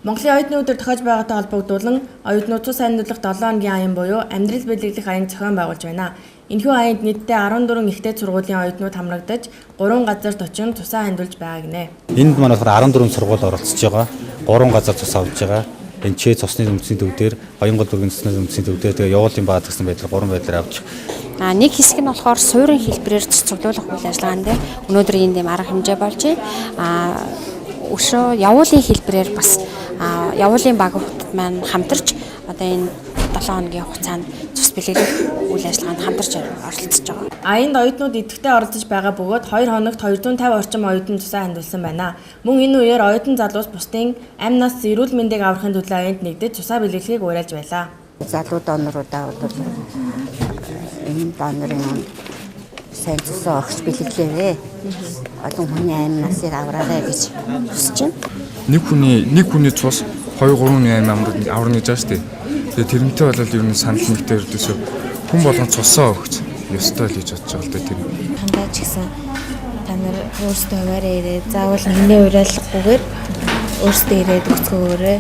Монголын оюутны өдөр тохиож байгаатай холбогдуулан оюутнууд цус андуулах 7 хоногийн аян буюу амьдрал бэлэглэх аян зохион байгуулж байна. Энэхүү аянд нийтдээ 14 ихтэй сургуулийн оюутнууд хамрагдаж 3 газарт очин цусаа андуулж байгаа гинэ. Энд манайхаар 14 сургууль оролцож байгаа. 3 газар цус авж байгаа. Энэ ч цусны үндэсний төвдөр, Баянгол дүүргийн цусны үндэсний төвдөр тэгээ явуулын бааз гэсэн байдлаар 3 байдлаар авч. Нэг хэсэг нь болохоор суурин хэлбэрээр цуглуулах үйл ажиллагаанд өнөөдөр энэ дэм арга хэмжээ болж байна. Өшөө явуулын хэлбэрээр бас явуулын багуудад маань хамтарч одоо энэ 7 хоногийн хугацаанд цус бэлэглэх үйл ажиллагаанд хамтарч оролцож байгаа. Аянд оюутнууд идэвхтэй оролцож байгаа бөгөөд 2 хоногт 250 орчим оюутан цусаа андуулсан байна. Мөн энэ үеэр оюутан залуус бусдын амь нас эрүүл мэндийг аврахын төлөө аянд нэгдэж цусаа бэлэглэхийг уриалж байлаа. Залуу донорудаа бол энэ донорын сайн цусаа огч бэлэглэвэ. Олон хүний амь насыг авраарай гэж хүсэж байна. Нэг хүний цус 2-3 амь аврах гэж байгаа шүү дээ. Тэгээ тэрнтэй бол ер нь санал нэгтэй өрдөөсөө хүн болгон цусаа өгч ёстой л гэж бодож байгаа л да тэр. Хандаа ч гэсэн та нар өөрсдөө хуваараа ирээд заавал миний уриалгахгүйгээр өөрсдөө ирээд өгцгөөрэй.